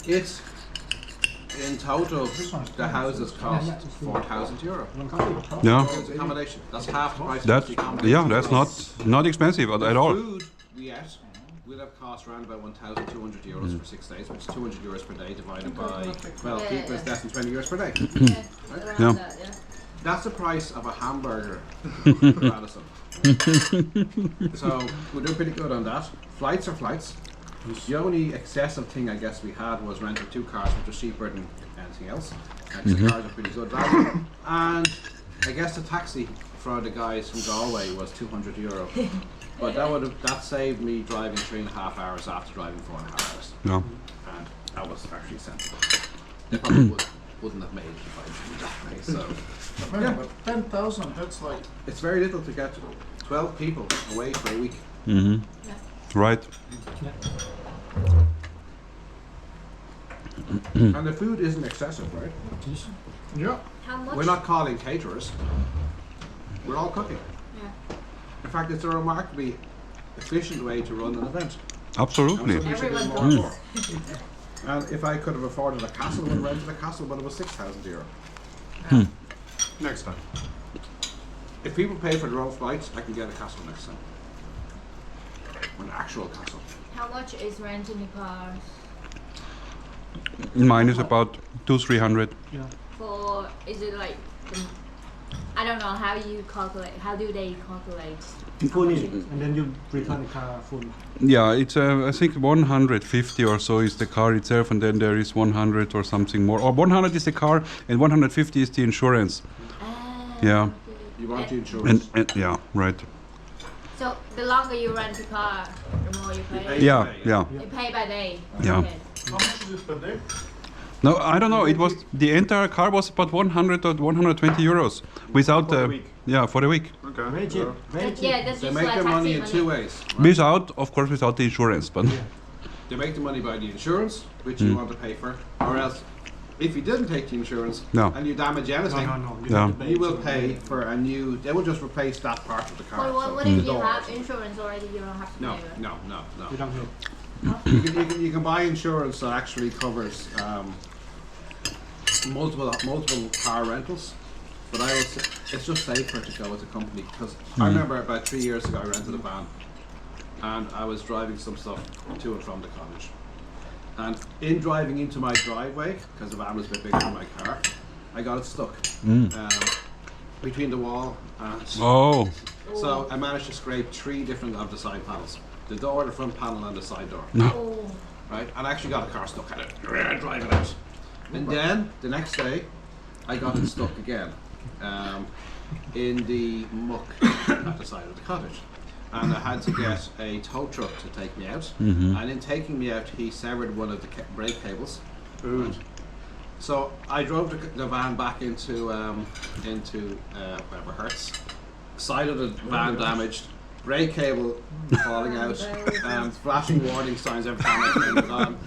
It's in total the houses cost €4,000. Yeah. Accommodation. That's half the price of That's the accommodation. that's not expensive at all. Food we ate would have cost around about €1,200 for 6 days, which is €200 per day divided by 12 people is less than €20 per day. Yeah. That's the price of a hamburger in Radisson. So we're doing pretty good on that. Flights are flights. The only excessive thing I guess we had was renting 2 cars, which was cheaper than anything else. The cars are pretty good value. And I guess the taxi for the guys from Galway was €200. But that saved me driving 3.5 hours after driving 4.5 hours. Yeah. And that was actually sensible. They probably wouldn't have made it if I did it that way. So But 10,000, that's like... it's very little to get 12 people away for a week. Right. And the food isn't excessive, right? Yeah. How much? We're not calling caterers. We're all cooking. Yeah. In fact, it's a remarkably efficient way to run an event. Absolutely. And so we should do Everyone more cooks. and more. And if I could have afforded a castle, I would have rented a castle, but it was €6,000. Next time. If people pay for their own flights, I can get a castle next time. An actual castle. How much is renting the cars Mine is about 200-300. for? Is it like? I don't know how you calculate. How do they calculate? Full in, and then you return the car full. Yeah, it's I think 150 or so is the car itself, and then there is 100 or something more. Or 100 is the car, and 150 is the insurance. Yeah. You want the insurance. And yeah, right. So the longer you rent the car, the more you pay. Yeah, yeah, You pay by day. Yeah. Okay. How much is it per day? No, I don't know. It was the entire car was about 100 or 120 euros without For the week. yeah, for the week. Okay. Very cheap. Very cheap. Yeah, that's They just make like their money in taxi 2 ways. right? Without, of course, without the insurance, but They make the money by the insurance, which you want to pay for, or else, if you didn't take the insurance No. and you damage No, anything, no, no. Yeah. have to pay. you will pay for a new. They will just replace that part of the car. But so what the if you door. have insurance already? You don't have to No, pay. Right? no, no, no. You don't have. You can buy insurance that actually covers multiple car rentals, but I would say it's just safer to go with a company because I remember about 3 years ago I rented a van and I was driving some stuff to and from the cottage, and in driving into my driveway, because the van was a bit bigger than my car, I got it stuck between the wall and oh, so I managed to scrape 3 different of the side panels, the door, the front panel and the side door. Oh. Right, and I actually got a car stuck at it, driving out. And then the next day, I got it stuck again in the muck at the side of the cottage, and I had to get a tow truck to take me out. And in taking me out, he severed one of the brake cables. Right. So I drove the van back into whatever Hertz. Side of the van damaged. Brake cable falling out, flashing warning signs every time I turned it on.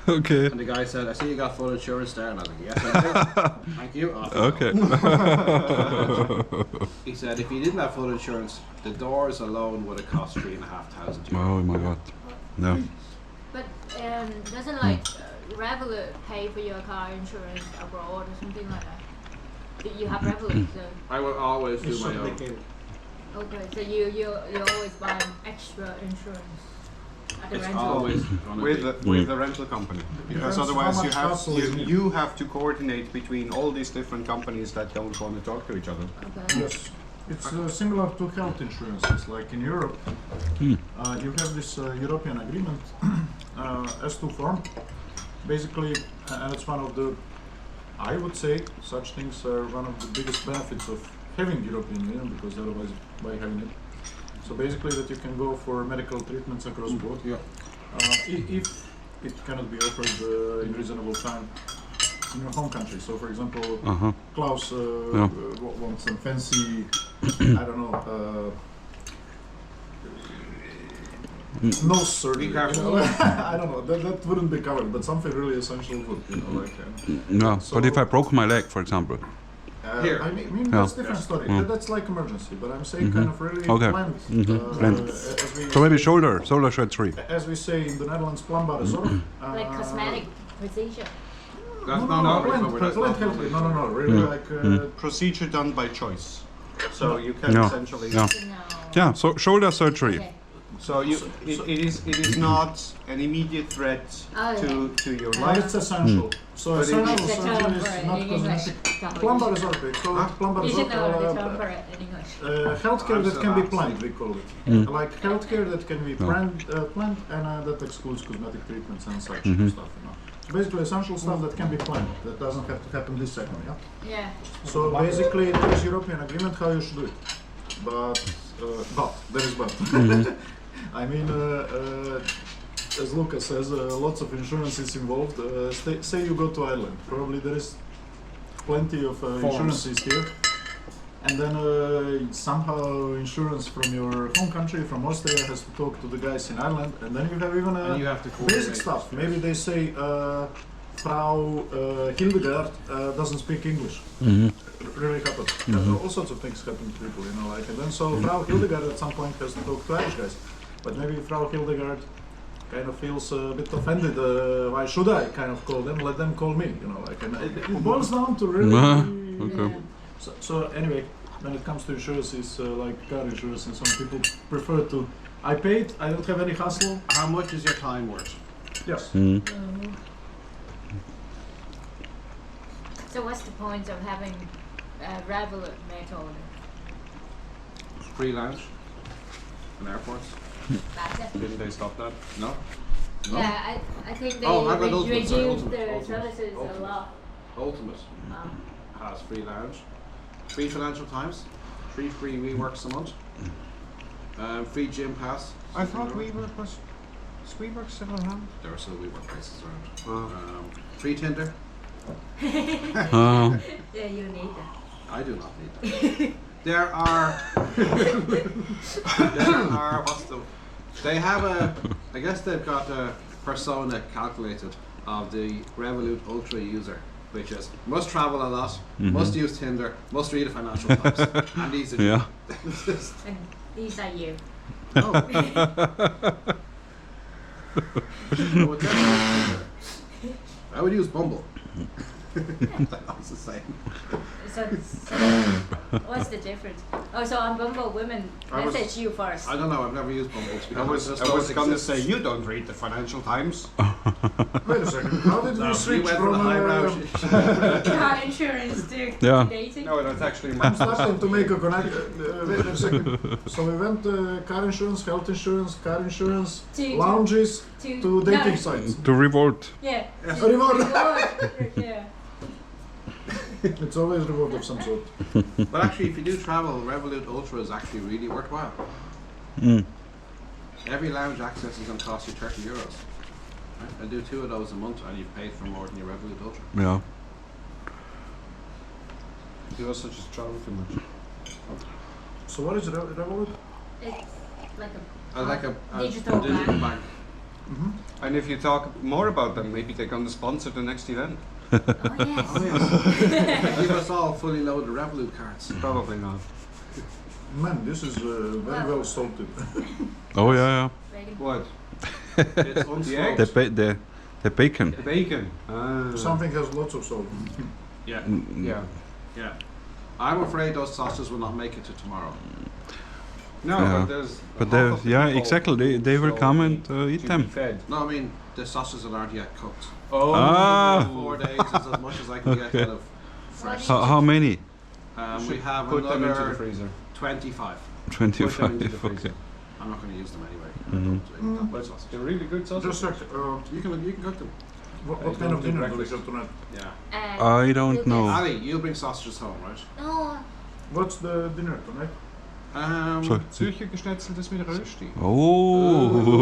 okay. And the guy said, "I see you got full insurance there," and I was like, "Yes, I do. Thank you." Off we Okay. go. He said, "If you didn't have full insurance, the doors alone would have cost €3,500." Oh my God. No. But doesn't like Revolut pay for your car insurance abroad or something like that? Do you have Revolut? So. I will always do It's my own. complicated. Okay, so you always buy extra insurance at the It's rental. always gonna be. With the rental company, because Depends otherwise how you much have hassle is needed. you have to coordinate between all these different companies that don't want to talk to each other. Okay. Yes. It's similar to health insurances. Like in Europe, you have this European agreement, S2 form. Basically, and it's one of the, I would say, such things are one of the biggest benefits of having European Union, because otherwise, by having it. So basically, that you can go for medical treatments across board. Yeah. If it cannot be offered in reasonable time in your home country. So, for example, Klaus wants some fancy, I don't know, nose surgery. Be careful. You know? I don't know. That wouldn't be covered, but something really essential would. You know, like. No, So- but if I broke my leg, for example. Here. I mean Yeah. that's different story. Mm. That's like emergency, but I'm saying kind of really Okay. planned. Planned. As we So maybe shoulder shirt 3. as we say in the Netherlands, plannbare zorg. Like cosmetic procedure. That's No, not planned, that's planned not healthily. No, really like. Procedure done by choice. So you can Yeah. essentially. Yeah. No. Yeah, so shoulder surgery. Okay. So you, it is not an immediate threat to your But life. it's essential. So But it- essential It's a term surgery for is it not in English. cosmetic. Plannbare zorg, we call it plannbare You should know the zorg. term for it in English. Healthcare that can be Amsterdam. planned, we call it. Like healthcare that can be planned, and that excludes cosmetic treatments and such stuff. You know. So basically, essential stuff that can be planned, that doesn't have to happen this second. Yeah. Yeah. So basically, there is European agreement how you should do it. But there is but. I mean, as Lucas says, lots of insurance is involved. Say you go to Ireland, probably there is plenty of insurances here. And then somehow insurance from your home country, from Austria, has to talk to the guys in Ireland. And then you have even And you have to basic coordinate. stuff. Maybe they say Frau Hildegard doesn't speak English. Really happens. All sorts of things happen to people, you know, like, and then so Frau Hildegard at some point has to talk to Irish guys. But maybe Frau Hildegard kind of feels a bit offended. Why should I kind of call them? Let them call me, you know, like, and it boils down to really. Okay. So anyway, when it comes to insurances, like car insurance, and some people prefer to. I paid. I don't have any hassle. How much is your time worth? Yes. So what's the point of having a Revolut method? Free lounge in airports? That's it. Didn't they stop that? No? Yeah, I think they Oh, I've got Ultimate, sorry, reduced Ultimate, their Ultimate, services a Ultimate. lot. Ultimate Um, has free lounge, free Financial Times, 3 free WeWorks a month, free gym pass. I thought WeWork was still around. There are still WeWork places around. Oh. Free Tinder. yeah, you need that. I do not need that. There are what's the? They have I guess they've got a persona calculated of the Revolut Ultra user, which is must travel a lot, must use Tinder, must read a Financial Times, and these are Yeah. And these are you. Oh. I would definitely use Tinder. I would use Bumble. That's the same. So what's the difference? Oh, so on Bumble, women I was- message you first. I don't know. I've never used Bumble. To be honest. I Just was those gonna exist. say you don't read the Financial Times. Wait a second. How did we We switch went from? from the highbrow. Car insurance to Yeah. dating. No, that's actually I'm starting to make a connection. Wait a second. So we went car insurance, health insurance, car insurance, To- lounges, to dating no. sites. To revolt. Yeah. Reward. Yeah. It's always reward of some sort. But actually, if you do travel, Revolut Ultra is actually really worthwhile. Every lounge access is going to cost you €30. Right? And do 2 of those a month, and you've paid for more than your Revolut Ultra. Yeah. You also just travel too much. So what is Revolut? It's like Like a Digital bank. bank. And if you talk more about them, maybe they're gonna sponsor the next event. oh yes. Give us all fully loaded Revolut cards. Probably not. Man, this is very well salted. Oh yeah, Ready? What? It's The unsmoked. yeah. The bacon. The bacon. Ah. Something has lots of salt. Yeah, Yeah. yeah. I'm afraid those sausages will not make it to tomorrow. No, Yeah. but there's. But half they, of the yeah, people exactly. They will so come need and eat to them. be fed. No, I mean the sausages that aren't yet cooked. Oh. Ah. 4 days is as much as I can get out of fresh. How many? We have Put them into the another freezer. 25. 25. into the freezer. Okay. I'm not going to use them anyway. I Mhm. don't eat that much But sausage. they're really good sausages. Just a sec. You can cook them. What I kind don't of do dinner do we breakfast. have tonight? Yeah. I don't know. Ali, you'll bring sausages home, right? No. What's the dinner tonight? Sorry. Zürcher geschnetzeltes mit Rösti.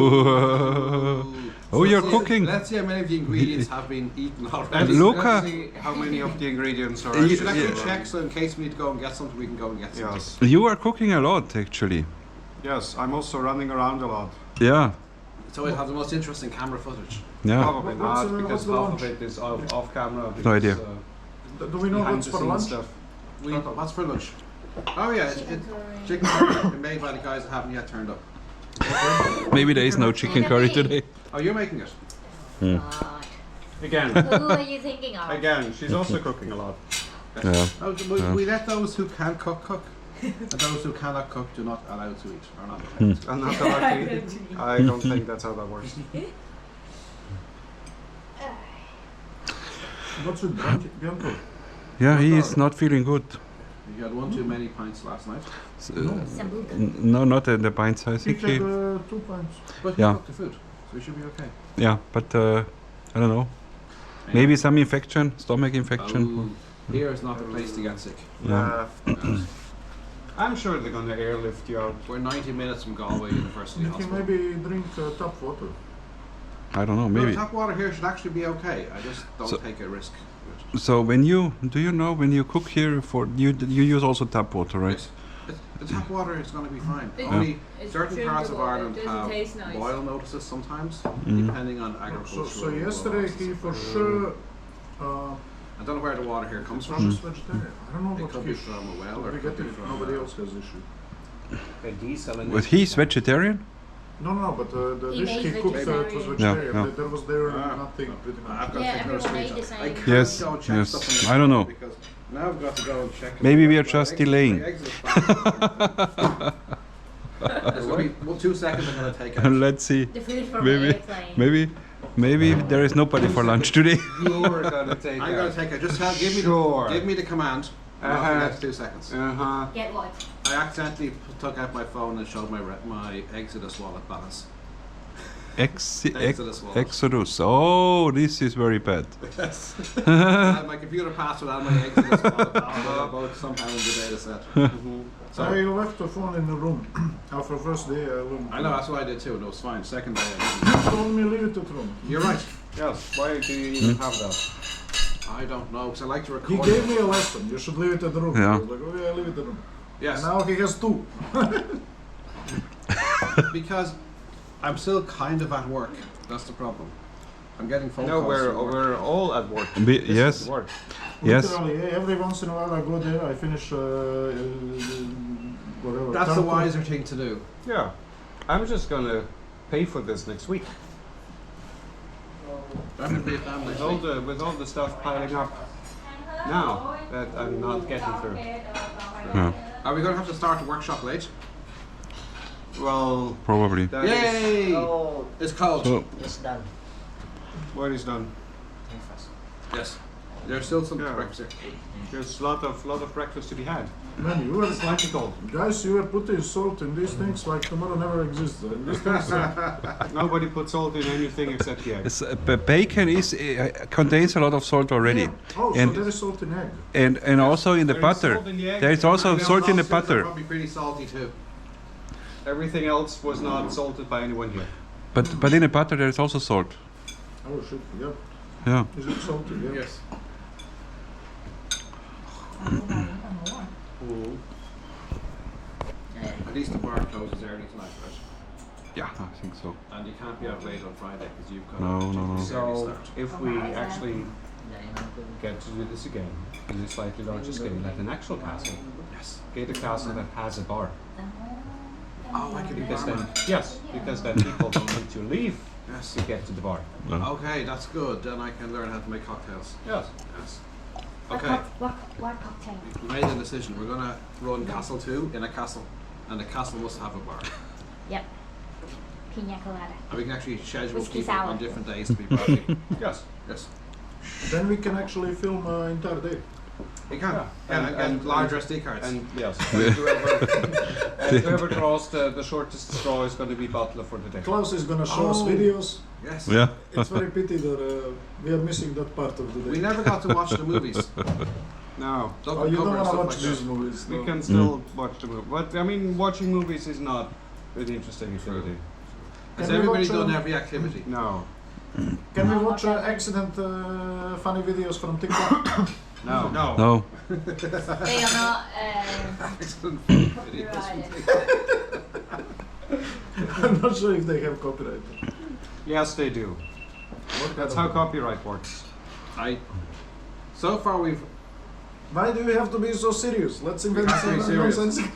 Oh. Oh, you're cooking. Let's see how many of the ingredients have been eaten already. Let's Luca. see how many of the ingredients are You actually should actually still check around. so in case we need to go and get something, we can go and get something. Yes. You are cooking a lot, actually. Yes, I'm also running around a lot. Yeah. So we'll have the most interesting camera footage. Yeah. Probably What's not, the- because what's the half lunch? of it is off camera. No idea. Do we know behind what's the for scenes lunch? stuff. What's for lunch? Oh yeah, Chicken curry. chicken curry made by the guys that haven't yet turned up. Maybe there is no chicken curry today. Oh, you're making it? God. Again, Who are you thinking of? again, she's also cooking a lot. Yeah. Oh, we let those who can cook, and those who cannot cook do not allow to eat, or not allowed to. And that's how I feel. I don't think that's how that works. What's with Bianco? Yeah, he is not feeling good. You had one too many pints last night, Sambuca. No, not in the pints. I He think had he. 2 pints. but he Yeah. cooked the food, so we should be okay. Yeah, but I don't know. Maybe some infection, stomach infection. Oh, here is not the place to get sick. Yeah. I'm sure they're going to airlift you out. We're 90 minutes from Galway University You can Hospital. maybe drink tap water. I don't know. No, Maybe. tap water here should actually be okay. I just don't So- take a risk. with it. So when you when you cook here for you use also tap water, right? Yes. The tap water is going to be fine. Yeah. Only It's certain parts of drinkable, Ireland it doesn't have taste nice. boil notices sometimes, Mm. depending on So, agricultural. yesterday laws. he for sure I don't know where the water here comes not from. just vegetarian. I don't know It what could be fish. from a well, or We it get could be it. from. Nobody else has this shit. A diesel and But he's vegetarian. No, but the He dish made he cooked it was vegetarian. vegetarian. Yeah. There was there Ah. nothing pretty much. I've got Yeah, to take everyone notes ate the later. same. I can't Yes, go check yes. stuff in the I don't know. because now I've got to go and check. Maybe we my are just eggs- delaying. my eggs are fine. There's gonna be 2 seconds I'm going to take out. Let's see. The food from Maybe, the airplane. maybe there is nobody for lunch today. You're going to take I'm going to take it. Just Sure. give me the command. And I'll Uh-huh. forget 2 seconds. Uh-huh. Get what? I accidentally took out my phone and showed my Exodus wallet balance. Exodus wallet. Exodus. Oh, this is very bad. Yes. I had my computer password and my Exodus wallet password are both somehow in the data set. So I left the phone in the room. After first day, I know that's what I did too. And it was fine. Second day, He told me leave it at home. you're right. Yes, why do you even have that? I don't know because I like to He record. gave me a lesson. You should leave it at the room. Yeah. I was like, oh yeah, leave it at the room. Yes, And now he has 2. because I'm still kind of at work. That's the problem. I'm getting phone No, calls. from work. we're all at work. Be- This yes. is work. Yes. Literally, every once in a while I go there, I finish whatever. That's the taco. wiser thing to do. Yeah. I'm just going to pay for this next week. I'm in Vietnam next week. With all the stuff piling up now that I'm not getting through. Yeah, Are we going to have to start the workshop late? Well, probably. that is Yay! Oh, It's cold. So it's done. what is done. Yes. There's still some Yeah. breakfast here. There's a lot of breakfast to be had. Man, you were It's slightly cold. guys, you were putting salt in these things like tomorrow never exists. These things, Nobody put salt in anything except the egg. bacon is contains a lot of salt already, oh, and- so there is salt in egg. and also in the There is butter. salt in the egg. There is also And salt in the lobsters are butter. Probably pretty salty too. Everything else was not salted by anyone here. But in the butter there is also salt. Oh shit, yeah. Yeah. Is it salty? Yeah. Yes. At least the bar closes early tonight, right? Yeah, I think so. And you can't be out late on Friday because you've got No, a no, no. particularly early So start. if we actually get to do this again on a slightly larger scale, like an actual castle, Yes. get a castle that has a bar. Oh, I can be Because barman. then, yes, because then people don't need to leave Yes. to get to the bar. Okay, that's good. Then I can learn how to make cocktails. Yes. Yes. What Okay. what cocktail? We made a decision. We're gonna run Castle 2 in a castle, and the castle must have a bar. Yep. Pina colada. And we can actually schedule Whiskey people sour. on different days to be partying. Yes. Yes. Then we can actually film entire day. You can. Yeah. Yeah, and And- large SD cards. And yes, and whoever draws the shortest straw is going to be butler for the day. Klaus is gonna show us Oh. videos. Yes. Yeah. It's very pity that we are missing that part of the day. We never got to watch the movies. No, Don't Oh, you don't cover and want to stuff watch like these that. movies. we no. can still watch the movie. But I mean, watching movies is not an interesting activity. Has Can we everybody watch, done um, every activity? No, Can we watch accident funny videos from TikTok? no, No. No. They are not Excellent videos. copyrighted. I'm not sure if they have copyright. Yes, they do. What That's kind how of- copyright works. So far we've Why do we have to be so serious? Let's invent have to be some serious. nonsense.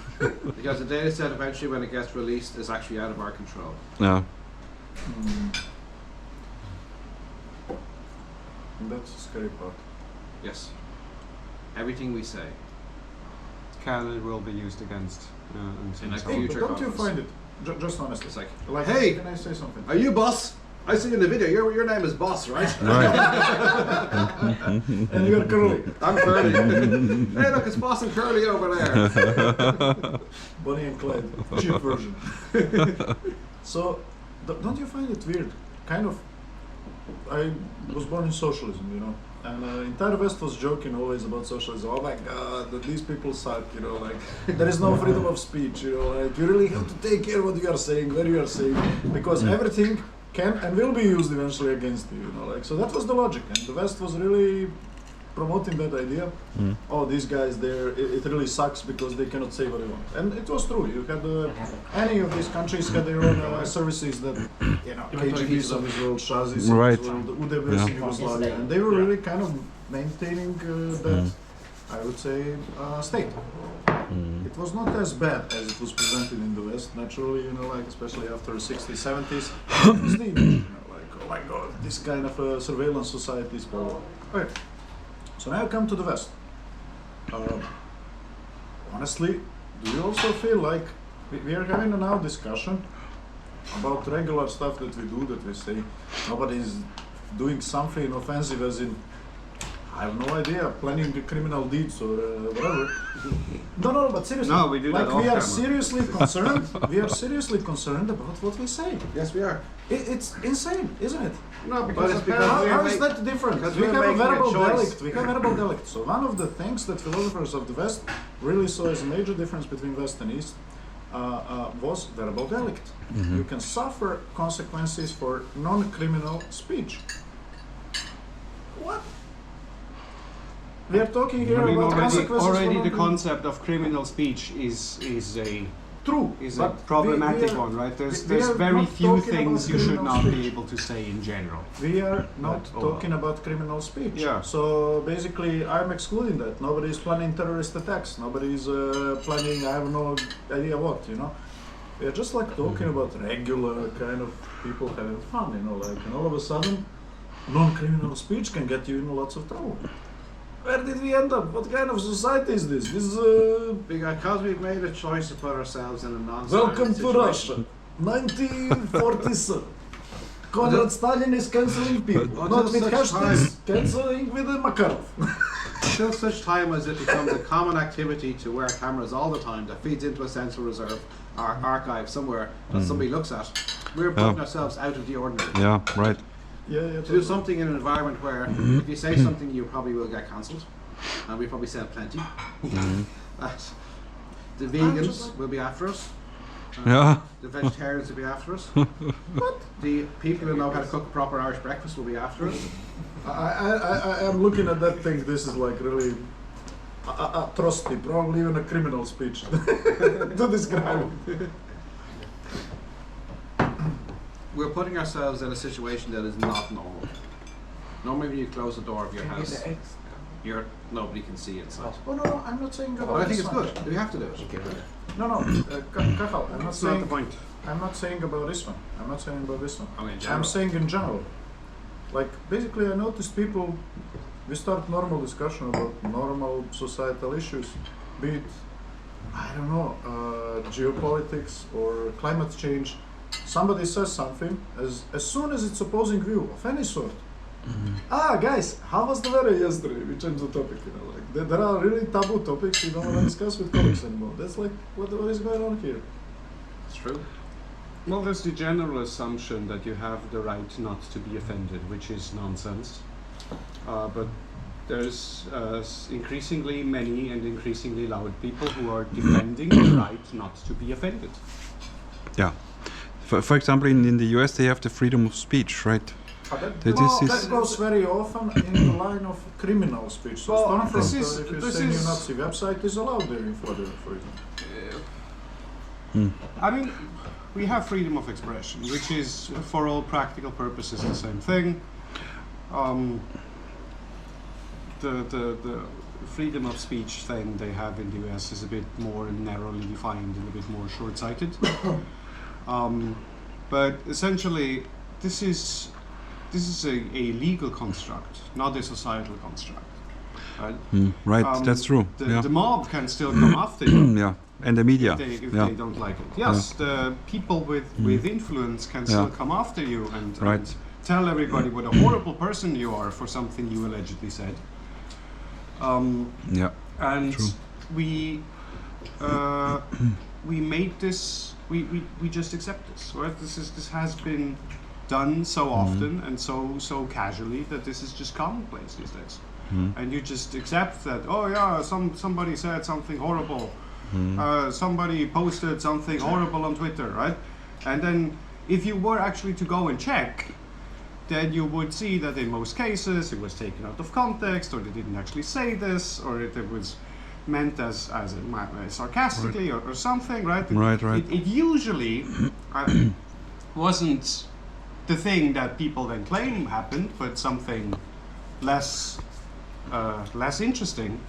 Because the data set eventually, when it gets released, is actually out of our control. Yeah. That's the scary part. Yes. Everything we say. Can and will be used against. In a Hey, but future don't you conference. find it? Just honestly. It's like, Like, hey! can I say something? Are you boss? I see in the video, your name is Boss, right? Right. And you're curly. I'm Curly. Hey, look, it's Boss and Curly over there. Bonnie and Clyde, cheap version. So, don't you find it weird? Kind of. I was born in socialism, you know, and entire West was joking always about socialism. Oh my God, these people suck, you know, like there is no freedom of speech, you know, like you really have to take care what you are saying, where you are saying, because everything can and will be used eventually against you, you know, like so that was the logic, and the West was really promoting that idea. Oh, these guys there, it really sucks because they cannot say what they want, and it was true. You had any of these countries had their own services that, you know, KGBs of this world, Shazis of Right. this world, UDBs in Yugoslavia, and they were really kind of maintaining that, I would say, state. It was not as bad as it was presented in the West, naturally, you know, like especially after the 60s, 70s. It's the image, you know, like, oh my God, this kind of surveillance society is power. Okay. So now come to the West. Honestly, do you also feel like we are having a now discussion about regular stuff that we do, that we say nobody is doing something offensive, as in, I have no idea, planning criminal deeds or whatever. No, but seriously. No, we do that like off we are camera. seriously concerned. We are seriously concerned about what we say. Yes, we are. It's insane, isn't it? No, But because it's because apparently How we're is that different? because We we're have a making a verbal choice. delict. We have verbal delict. So one of the things that philosophers of the West really saw as a major difference between West and East was verbal delict. You can suffer consequences for non-criminal speech. What? We are talking here I mean, about consequences for already the non-criminal. concept of criminal speech is a True, a problematic we are- one, right? There's we are very not few talking things about you should criminal not speech. be able to say in general. We are not But, talking about criminal speech. Yeah. So basically, I'm excluding that. Nobody is planning terrorist attacks. Nobody is planning, I have no idea what, you know. We are just like talking about regular kind of people having fun, you know, like, and all of a sudden, non-criminal speech can get you in lots of trouble. Where did we end up? What kind of society is this? This is because we've made a choice to put ourselves in a non-violent welcome to situation. Russia, 1947. Konrad Stalin is cancelling people, Until not with such hashtags, cancelling with a Makarov. Until such time as it becomes a common activity to wear cameras all the time that feeds into a central reserve or archive somewhere that somebody looks at, we're putting ourselves out of the ordinary. Yeah. Right. Yeah, To do something in an environment where if you say something you probably will get cancelled, and we probably said plenty. That the vegans will be after us. Yeah. The vegetarians will be after us. The people who know how to cook a proper Irish breakfast will be after us. I am looking at that thing. This is like really atrocity, probably even a criminal speech to describe it. We're putting ourselves in a situation that is not normal. Normally when you close the door of your house, nobody can see inside. Oh no, I'm not saying about But I think this it's one. good. We have to do it. No, Kachal, I'm not That's not the saying. point. I'm not saying about this one. I'm not saying about this one. I mean, in I'm general. saying in general. Like basically, I noticed people. We start normal discussion about normal societal issues, be it, I don't know, geopolitics or climate change. Somebody says something, as soon as it's opposing view of any sort. Guys, how was the weather yesterday? We changed the topic, you know, like there are really taboo topics you don't want to discuss with colleagues anymore. That's like, what is going on here? It's true. Well, there's the general assumption that you have the right not to be offended, which is nonsense. But there's increasingly many and increasingly loud people who are defending the right not to be offended. Yeah. For example, in the US, they have the freedom of speech, right? That goes very often in the line of criminal speech. So Well, Stormfront, this is- if you this say is- Nazi website is allowed there in Florida, for example. I mean, we have freedom of expression, which is, for all practical purposes, the same thing. freedom of speech thing they have in the US is a bit more narrowly defined and a bit more short-sighted. But essentially, this is a legal construct, not a societal construct. Right? Right, that's true. The mob can still come after you. Yeah, and the media. If they don't like it. Yes, the people with influence can still come after you and tell everybody what a horrible person you are for something you allegedly said. And true. we made this. We just accept this, right? This has been done so often and so casually that this is just commonplace these days. And you just accept that. Oh yeah, somebody said something horrible. Somebody posted something horrible on Twitter, right? And then if you were actually to go and check, then you would see that in most cases it was taken out of context, or they didn't actually say this, or it was meant as sarcastically or something, right? It usually wasn't the thing that people then claim happened, but something less interesting.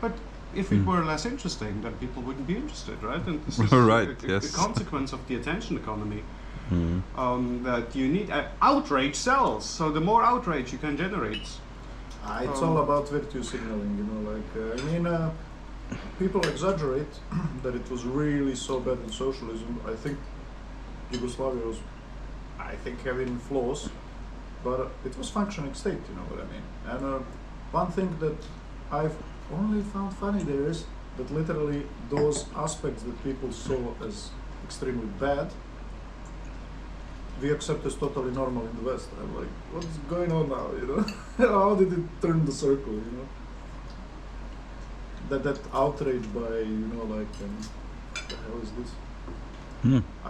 But if it were less interesting, then people wouldn't be interested, right? And this is the consequence of the attention economy. That you need outrage sells. So the more outrage you can generate, it's all about virtue signaling, you know. Like I mean, people exaggerate that it was really so bad in socialism. I think Yugoslavia was, having flaws, but it was functioning state. You know what I mean? And one thing that I've only found funny there is that literally those aspects that people saw as extremely bad, we accept as totally normal in the West. I'm like, what's going on now, you know? How did it turn the circle, you know? That outrage by, you know, like, what the hell is this?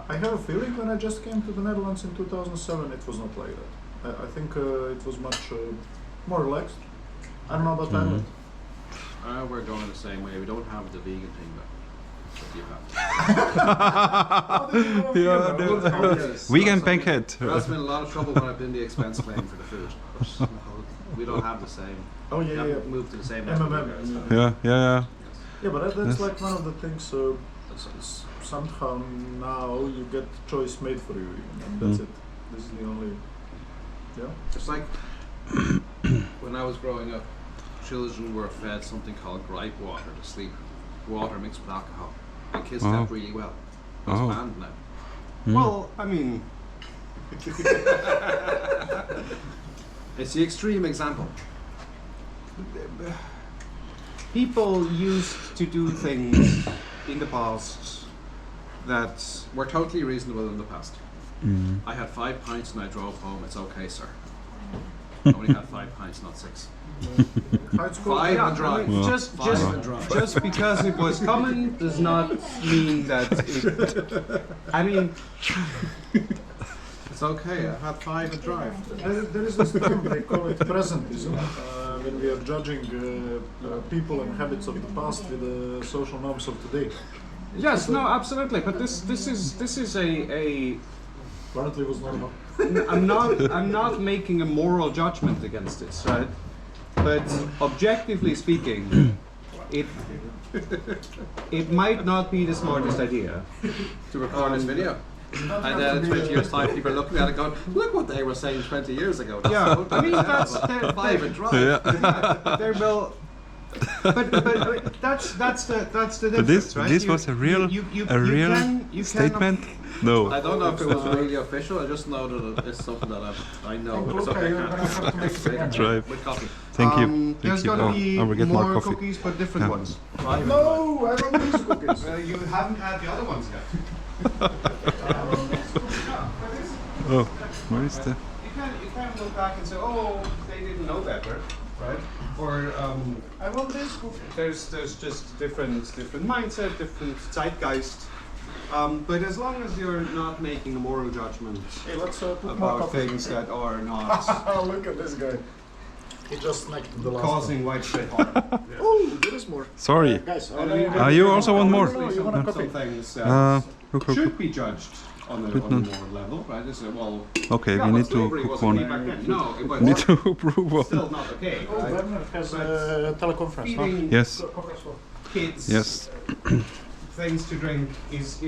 I have a feeling when I just came to the Netherlands in 2007, it was not like that. I think it was much more relaxed. I don't know about Ireland. We're going the same way. We don't have the vegan thing, but you have. Vegan banquet. That's been a lot of trouble when I've been the expense claim for the food. But we don't have the same. Oh yeah, yeah. Moved to the same level. Yeah. Yeah, but that's like one of the things. Somehow now you get choice made for you, and that's it. This is the only. Yeah. It's like when I was growing up, children were fed something called gripe water to sleep, water mixed with alcohol, and kids slept really well. That's banned now. Well, I mean, it's the extreme example. people used to do things in the past that were totally reasonable in the past. I had 5 pints and I drove home. It's okay, sir. I only had 5 pints, not 6. 5 and drive. Just because it was common does not mean that it. I mean, it's okay. I had 5 and drive. There is this term, they call it presentism, when we are judging people and habits of the past with the social norms of today. Yes, no, absolutely. But this is a Apparently it was normal. I'm not making a moral judgment against this, right? But objectively speaking, it might not be the smartest idea to record this video. And then in 20 years' time, people are looking at it going, look what they were saying 20 years ago. That's yeah, so I mean, that's 5 and drive. Yeah. There will. But that's the difference, This right? this was a real you statement. No. I don't know if it was really official. I just know that it's something that I know. But it's okay. Drive. With coffee. Thank you. There's Thank gonna you. be I will get more coffee. cookies, but different ones. No, I don't need cookies. You haven't had the other ones yet. Oh, where is the? You can look back and say, oh, they didn't know better, right? Or I want this cookie. There's just different mindset, different zeitgeist. But as long as you're not making a moral judgment Hey, let's put more about coffee. things that are not Look at this guy. He just snacked the last causing widespread harm. Oh, there is more. Sorry. Guys, You also want more? No, you want a Some coffee? things Look. should be judged on a Good enough. more level. Right, this is, well, Okay, yeah, we but need to slavery cook wasn't one. okay back then. No, it was We need to approve one. still not okay. Oh, Right? Werner has But a teleconference, no? Feeding Yes, kids yes. things to drink is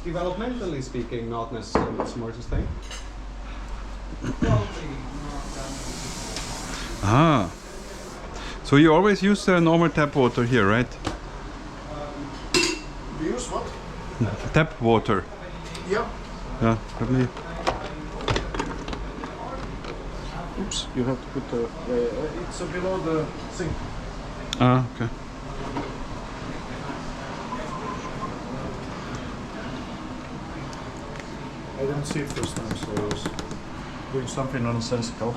developmentally speaking not necessarily the smartest thing. Ah. So you always use normal tap water here, right? Do you use what? Tap water. Yeah. Yeah, let me. Oops, you have to put it's below the sink. Ah, okay. I didn't see it first time, so I was doing something nonsensical.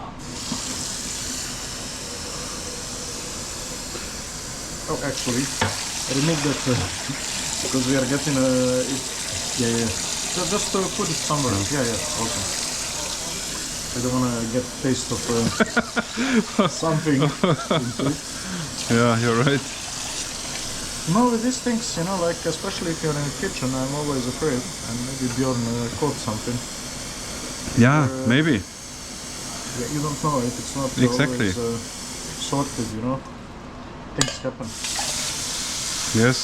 Oh, actually, I removed that because we are getting yeah. So just put it somewhere. Yeah, okay. I don't want to get taste of something into it. Yeah, you're right. No, with these things, you know, like especially if you're in the kitchen, I'm always afraid, and maybe Bjorn caught something. Yeah, maybe. Yeah, you don't know if it's not Exactly. always sorted, you know. Things happen. Yes.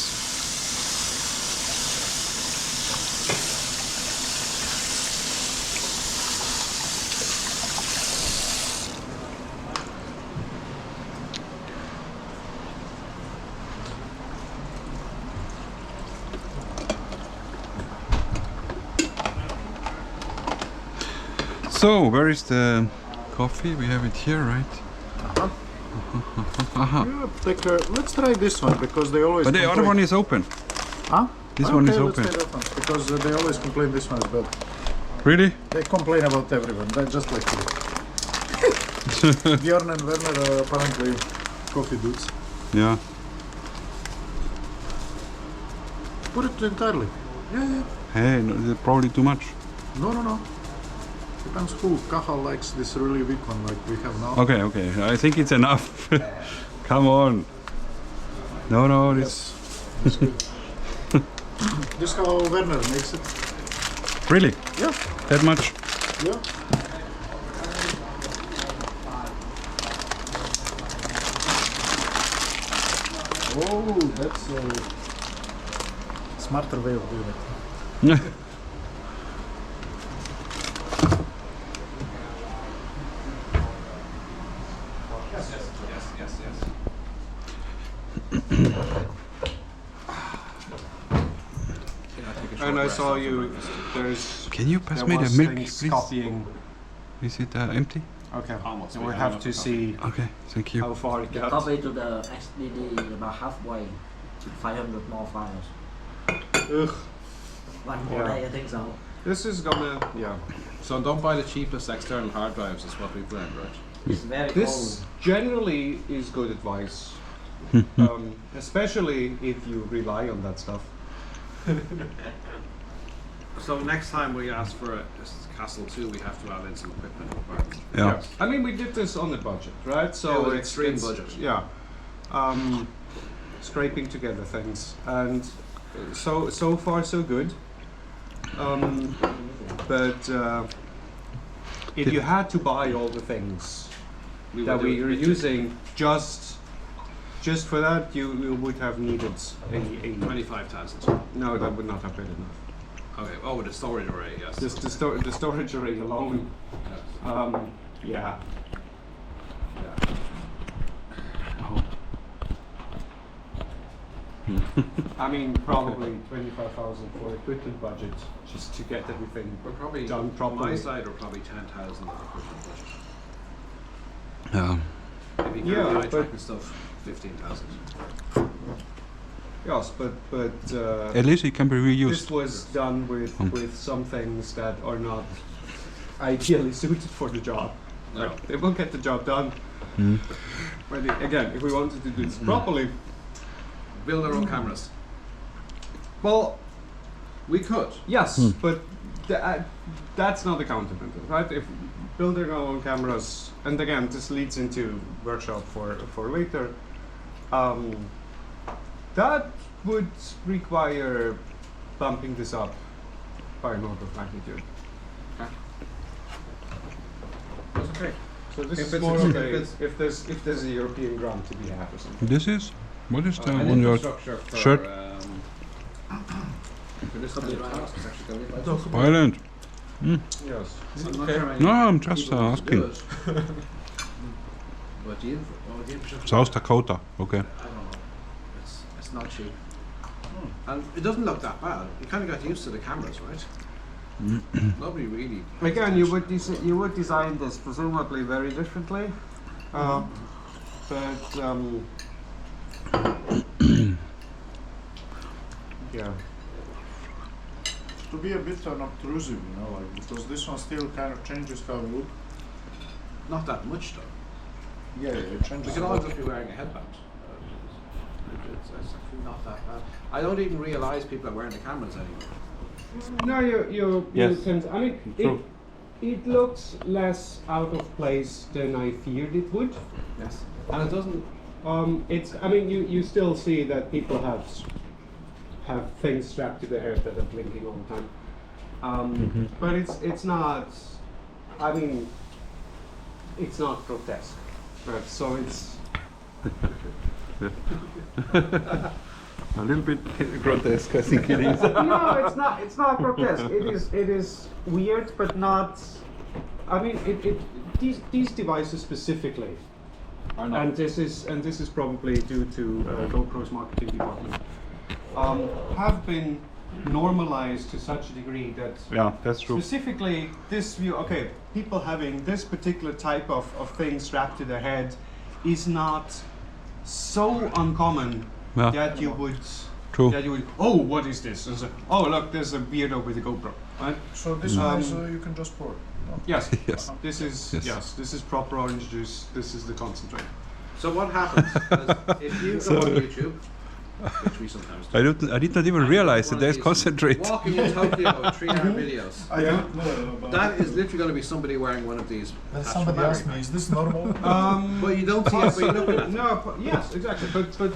So, where is the coffee? We have it here, right? Yeah, like, let's try this one because they always. But the other one is open. Huh? This one is Okay, open. let's try that one because they always complain this one is bad. Really? They complain about everyone. They're just like you. Bjorn and Werner are apparently coffee dudes. Yeah. Put it entirely. Yeah. Hey, no, it's probably too much. No. Depends who. Kaha likes this really weak one like we have now. Okay. I think it's enough. Come on. No, this. This good. This how Werner makes it. Really? Yeah. That much? Yeah. Oh, that's a smarter way of doing it. And I saw you. There's. Can you pass There me the was milk, things please? copying. Is it empty? Okay. Almost. We have to see Okay, thank you. how far it gets. Copy to the XDD about halfway, 500 more files. Ugh. One more Yeah. day, I think so. This is gonna. Yeah. So don't buy the cheapest external hard drives, is what we've learned, right? It's very This generally is good advice, especially if you rely on that stuff. So next time we ask for a Castle 2, we have to add in some equipment. Right? Yeah. I mean, we did this on the budget, right? So It was it's extreme it's- budget. Yeah. Scraping together things, and so far so good. But if you had to buy all the things that we are using just for that, you would have needed a 25,000. no, that would not have been enough. Okay. Oh, with the storage array, yes. Just the storage array alone. Yeah. I mean, probably 25,000 for equipment budget, just to get everything We're probably done on properly. my side, or probably 10,000 of equipment budget. Yeah. Maybe Yeah, carry but- track and stuff, 15,000. Yes, but At least it can be this reused. was done with some things that are not ideally suited for the job. No. Like, they will get the job done. But again, if we wanted to do this properly, Build our own cameras. well, We could. yes, but that's not accountability, right? If building our own cameras, and again, this leads into workshop for later. That would require bumping this up by an order of magnitude. That's okay. So this If is it's more a- of if a, it's- if there's a European grant to be had or something. This is? What is the An on your infrastructure for, shirt? For this kind of task is actually going to be Ireland? Yes. I'm not Okay. sure how many No, I'm just people want to do asking. it. But the infrastructure, South Dakota, okay. I don't know. It's not cheap. And it doesn't look that bad. You kind of got used to the cameras, right? Nobody really. Again, you would design this presumably very differently, but yeah. To be a bit unobtrusive, you know, like, because this one still kind of changes how we look. Not that much though. Yeah, it We changes. could a all lot. just be wearing a headband. It's actually not that bad. I don't even realise people are wearing the cameras anymore. No, you Yes. can. I mean, True. it looks less out of place than I feared it would. Yes. And it doesn't. It's. I mean, you still see that people have things strapped to their hair that are blinking all the time. But it's not. I mean, it's not grotesque. Right? So it's. A little bit grotesque, I think it is. No, it's not. It's not grotesque. It is weird, but not. I mean, these devices specifically, and this is probably due to GoPro's marketing department, have been normalized to such a degree that Yeah, that's true. specifically this view. Okay, people having this particular type of thing strapped to their head is not so uncommon. Yeah. That you would, True. that you would, oh, what is this? And so, oh, look, there's a weirdo with a GoPro, right? So this one is you can just pour. No? Yes, Yes. this is Yes. this is proper orange juice. This is the concentrate. So what happens is if you go on YouTube, which we sometimes do. I did not even realize that one of there's these concentrate. Walking in Tokyo 3-hour videos. I don't know. But That is literally going to be somebody wearing one of these. then hats somebody from asked me, America. is this normal? But you don't see it when you're looking at it. No, yes, exactly. But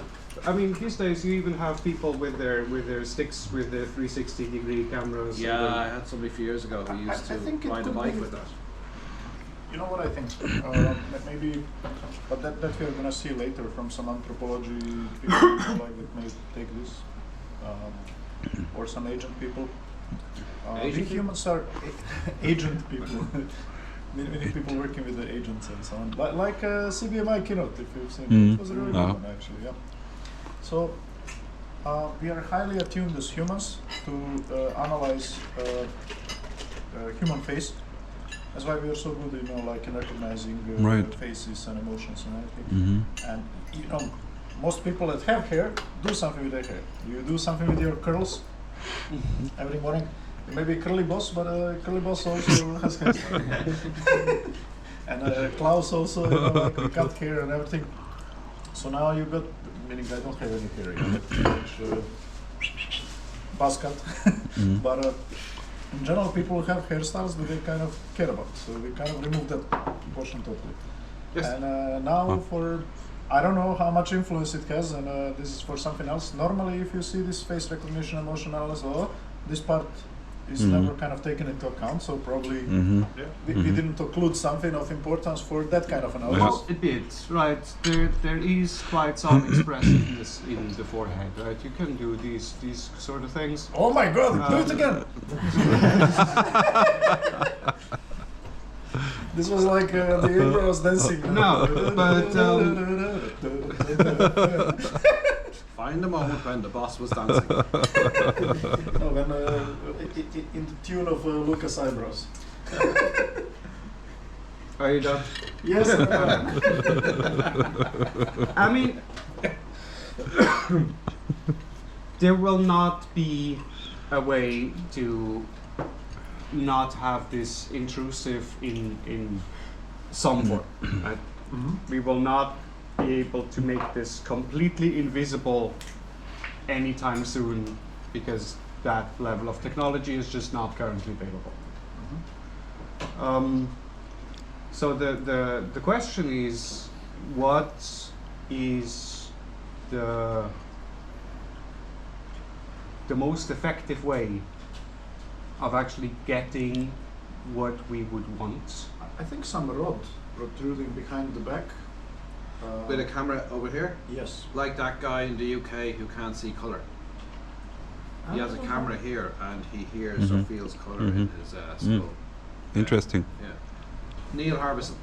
I mean, these days you even have people with their sticks with their 360-degree cameras. and Yeah, their- I had somebody a few years ago who used I to think it ride a could bike be- with that. You know what I think? Maybe, but that we're gonna see later from some anthropology people like that may take this, or some agent people. Agent We humans are agent people. Many people working with the agents and so on. Like CBMI keynote, if you've seen it, it was a really good one actually. Yeah. So we are highly attuned as humans to analyze human face. That's why we are so good, you know, like in recognizing Right. faces and emotions and everything. Mm-hmm. And you know, most people that have hair do something with their hair. You do something with your curls every morning. You may be curly boss, but curly boss also has hair. And Klaus also, you know, like we cut hair and everything. So now you got, meaning I don't have any hair yet, which buzz cut. But in general, people have hairstyles that they kind of care about. So we kind of remove that portion totally. Yes. And now for, I don't know how much influence it has, and this is for something else. Normally, if you see this face recognition, emotion analysis, this part is never kind of taken into account. So probably we didn't include something of importance for that kind of analysis. Well, a bit, right? There is quite some expressiveness in the forehead, right? You can do these sort of things. Oh my God! Do it again. This was like the eyebrows dancing. No, but Find the moment when the boss was dancing. No, when in the tune of Lucas' eyebrows. are you done? Yes. I mean, there will not be a way to not have this intrusive in some form, right? We will not be able to make this completely invisible anytime soon because that level of technology is just not currently available. So the question is, what is the most effective way of actually getting what we would want. I think some rod protruding behind the back. With a camera over here, Yes. like that guy in the UK who can't see colour. He has a camera here and he hears or feels colour in his skull. Interesting. Yeah. Neil Harbison.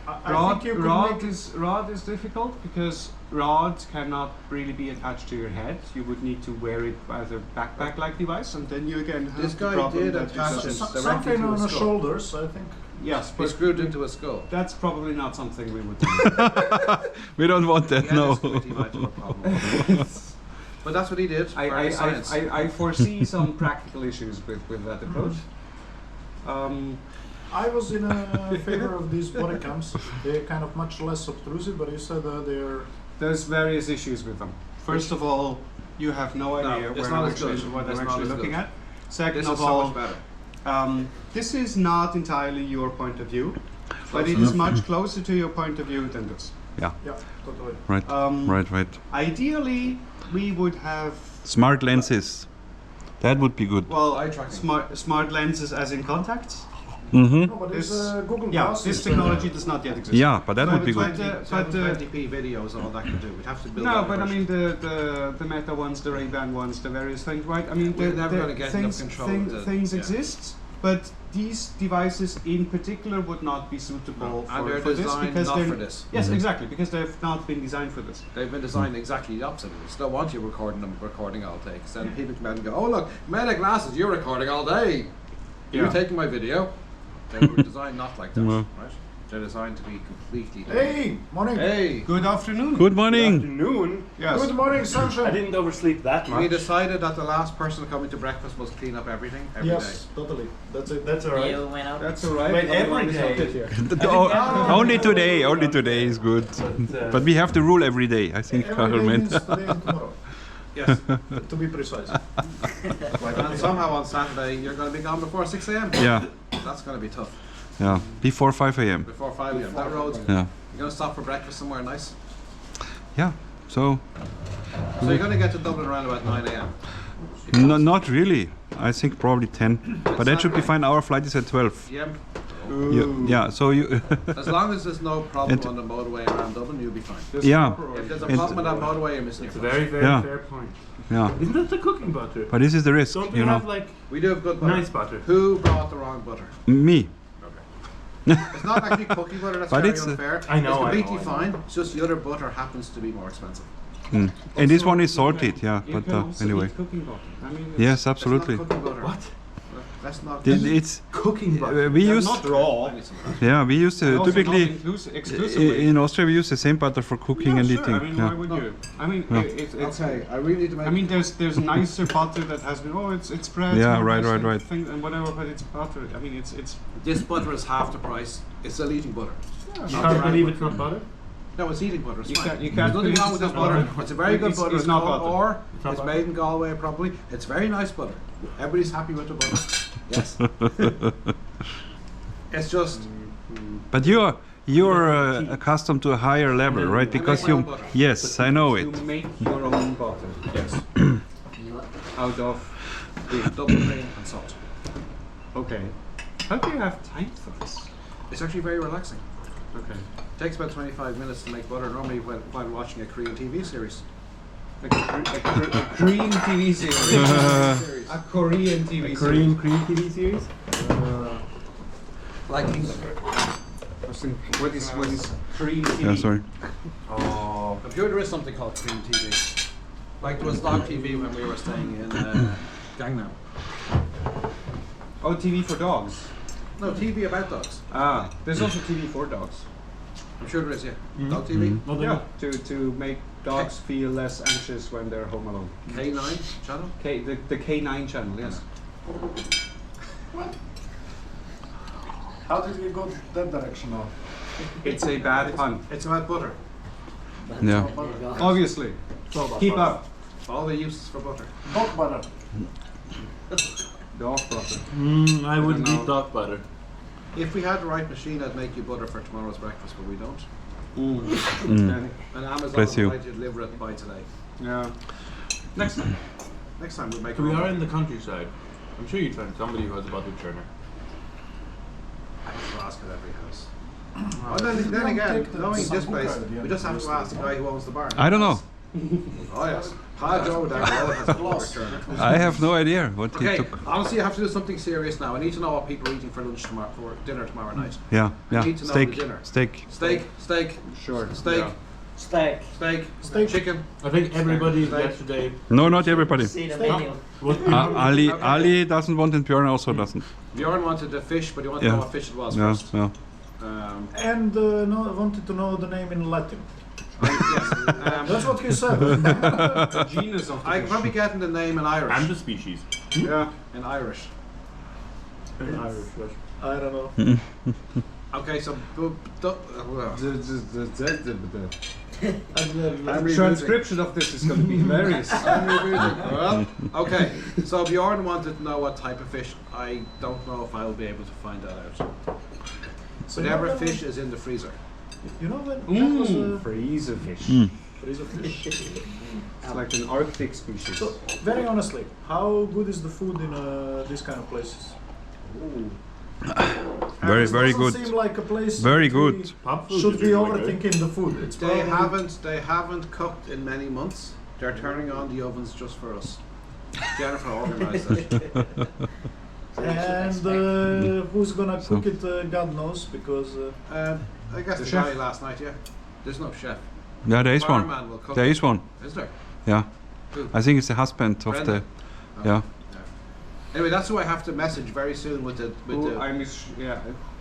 I think you could make Rod is difficult because rods cannot really be attached to your head. You would need to wear it as a backpack-like device, and then you again have This the guy problem did that it attach doesn't- it. directly something to on his the skull. shoulders, I think. Yes, He but screwed into a skull. that's probably not something we would do. We don't want that, The no. NS committee might have a problem. But that's what he did. for his science. I foresee some practical issues with that approach. I was in favor of these body cams. They're kind of much less obtrusive, but you said they're. There's various issues with them. First of all, you have no idea it's where not I'm as good. actually, what It's I'm not actually as looking good. at. Second This of is so all, much better. this is not entirely your point of view, but it enough. is much closer to your point of view than this. Yeah, totally. Right, right. Ideally, we would have Smart lenses. That would be good. well Eye tracking. smart lenses as in contacts. Mm-hmm. No, but This- there's Google Yeah, Glass. this technology does not yet exist. Yeah, but that would be good. 720p videos, all that can do. We'd have to build No, that but I version. mean the Meta ones, the Ray-Ban ones, the various things, right? I mean, We're the- never the gonna get things, enough control of the- things yeah. exist, but these devices in particular would not be suitable And they're for this designed because not they're for this. yes, exactly, because they've not been designed for this. They've been designed exactly the opposite. They don't want you recording all day. Because then people come out and go, oh look, Meta glasses, you're recording all day. You're Yeah. taking my video. They were designed not like that, Well. right? They're designed to be completely Hey, morning. Hey! Good afternoon. Good morning. Afternoon. Yes. Good morning, I sunshine. didn't oversleep that We much. decided that the last person coming to breakfast must clean up everything every day. Yes, totally. That's alright. You went out. That's all right. Wait, every Otherwise day? I'll sit here. Only today. Only today is good. But we have the rule every day. I think Every Karel day meant. means today and tomorrow, Yes. to be precise. And somehow on Saturday you're going to be gone before 6 a.m. Yeah, That's going to be tough. yeah. Before 5 a.m. Before 5 a.m. That road's. Yeah, You're going to stop for breakfast somewhere nice. yeah. So So you're going to get to Dublin around about 9 a.m. no, not really. I think probably 10. But that should be fine. Our flight is at 12. Yeah. Yeah. So you. As long as there's no problem And- on the motorway around Dublin, you'll be fine. Yeah. If there's a And- problem with that motorway, you're missing your It's a flight. very, very Yeah. fair point. Yeah. Isn't that the cooking butter? But this is the risk, Don't we you have know. like We do have good butter. nice butter? Who brought the wrong butter? Me. It's not actually cooking butter, that's But very it's, unfair. I know, It's I completely know, I fine. It's just the other butter happens to be more expensive. Mm. And this one is salted. Yeah. You But can also anyway. eat cooking butter. I mean, it's- Yes, That's not absolutely. cooking butter. What? That's not. It's Cooking butter. we They're use. not raw. I need some of that. Yeah, we use They're also typically. not exclusively. In Austria, we use the same butter for cooking Yeah, and sure. eating. I mean, Yeah. why would you? I mean, Yeah. it's. Okay, I really need to make. I mean, there's nicer butter that has been. Oh, it's bread. Yeah, and right, nice right, and right. Thing, and whatever, but it's butter. I mean, it's. this butter is half the price. It's still eating butter. You Not can't the believe right it's not butter? No, it's eating butter. It's You fine. can't- you There's can't nothing believe wrong with it's this not butter. butter. It's a very good It's- butter. it's not called butter. Or not it's butter. made in Galway probably. It's very nice butter. Everybody's happy with the butter. Yes. It's just. But you're accustomed to a higher level, right? Because my own you. butter. Yes, I know You it. make your own butter. Yes. Out of. Double cream and salt. Okay. How do you have time for this? It's actually very relaxing. Okay. It takes about 25 minutes to make butter normally while watching a Korean TV series. A Korean TV series. Series. A Korean TV Korean TV series? Like England. series. What is Korean TV? Yeah, sorry. Oh, I'm sure there is something called Korean TV. Like there was dog TV when we were staying in Gangnam. Oh, TV for dogs. No, TV about dogs. Ah, there's also TV for dogs. I'm sure there is, yeah. Dog TV. Not Yeah, enough. to make dogs feel less anxious when they're home alone. K9 channel. The K9 channel, yes. How did we go that direction now? It's a bad pun. It's about butter. Yeah. Obviously. Keep up. All the uses for butter. Dog butter. Dog butter. I wouldn't know. eat dog butter. If we had the right machine, I'd make you butter for tomorrow's breakfast, but we don't. Mm. And Amazon Bless you. might deliver it by today. Yeah. Next time. Next time we'll make So we our are own. in the countryside. I'm sure you find somebody who has a bottle churner. I have to ask at every house. Then again, knowing this place, we just have to ask the guy who owns the barn. I don't know. Oh yes. Pa Joe down below has a water turner. I have no idea what he Okay, took. honestly, I have to do something serious now. I need to know what people are eating for lunch tomorrow, for dinner tomorrow night. Yeah, yeah. need to know Steak, the dinner. steak. Steak, Sure. steak, Steak. steak, chicken. I think everybody Steak. yesterday. No, not everybody. See the menu. Ali doesn't want and Björn also doesn't. Bjorn wanted the fish, but he wanted to Yeah. know what fish it was Yeah, first. yeah. And no, I wanted to know the name in Latin. Yes. That's what he said. The genus of the I fish. can probably get the name in Irish. And the species. Yeah. In Irish. In Irish, yes. I don't know. Okay, so well, The transcription of this is going to be hilarious. well, okay. So Bjorn wanted to know what type of fish. I don't know if I will be able to find that out. So Whatever you know fish is in the freezer. You know when that was a Freezer fish. freezer fish. It's like an Arctic species. So, very honestly, how good is the food in these kind of places? Very, It very doesn't good. seem like a place Very that good. we Pub food should is be really good. overthinking the food. It's They probably haven't cooked in many months. They're turning on the ovens just for us. Jennifer organised that. and who's gonna cook it? God knows, because I guess The the chef. guy last night. Yeah, there's no chef. Yeah, there is one. Barman will cook. There is one. Is there? Yeah. Who? I think it's the husband of Brenda? the. Oh, Yeah. Anyway, that's who I have to message very soon with the.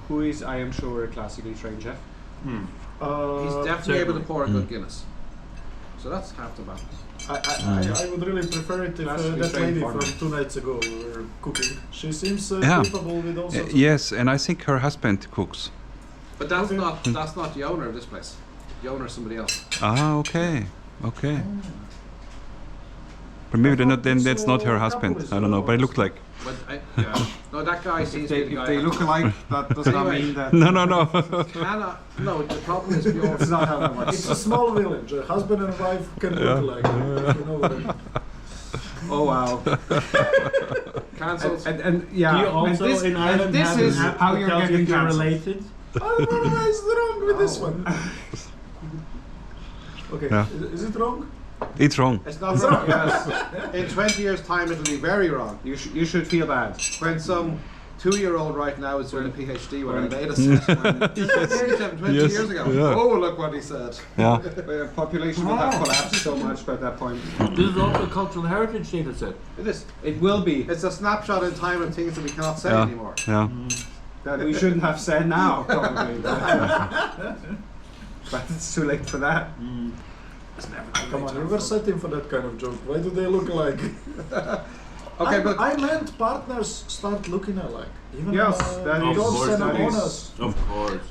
Who is, I am sure, a classically trained chef. He's definitely able to pour a good Guinness. So that's half the battle. I would really prefer it if Classically that trained lady farmer. from 2 nights ago were cooking. She seems Yeah. capable with all sorts of Yes, and I think her husband cooks. But that's not the owner of this place. The owner is somebody else. Ah, okay, okay. But maybe then that's not her husband. I don't know, but it looked like. But no, that guy seems to be the guy. If they look alike, that does not Anyway. mean that. No. No, the problem is Bjorn. It's not how that works. It's a small village. A husband and wife can look like. If you know what I mean. Oh wow. Cancelled. And yeah. Do you and also this, in Ireland and this have is an app how that you're tells you getting if you're cancelled. related? I don't know what is wrong with this one. Okay, Yeah. is it wrong? It's wrong. It's not wrong. Yes. In 20 years' time, it'll be very wrong. You should feel bad. When some 2-year-old right now is doing a PhD when I made a set 20 Yes, years ago. yeah. Oh, look what he said. Yeah. The population will have collapsed so much by that point. This is also a cultural heritage data set. It is. It will be It's a snapshot in time of things that we cannot say Yeah. anymore. Yeah. that we shouldn't have said now, probably. But it's too late for that. Come on, we were setting for that kind of joke. Why do they look alike? Okay, but I meant partners start looking alike. Even Yes, that is- dogs and that iguanas. is- Of course.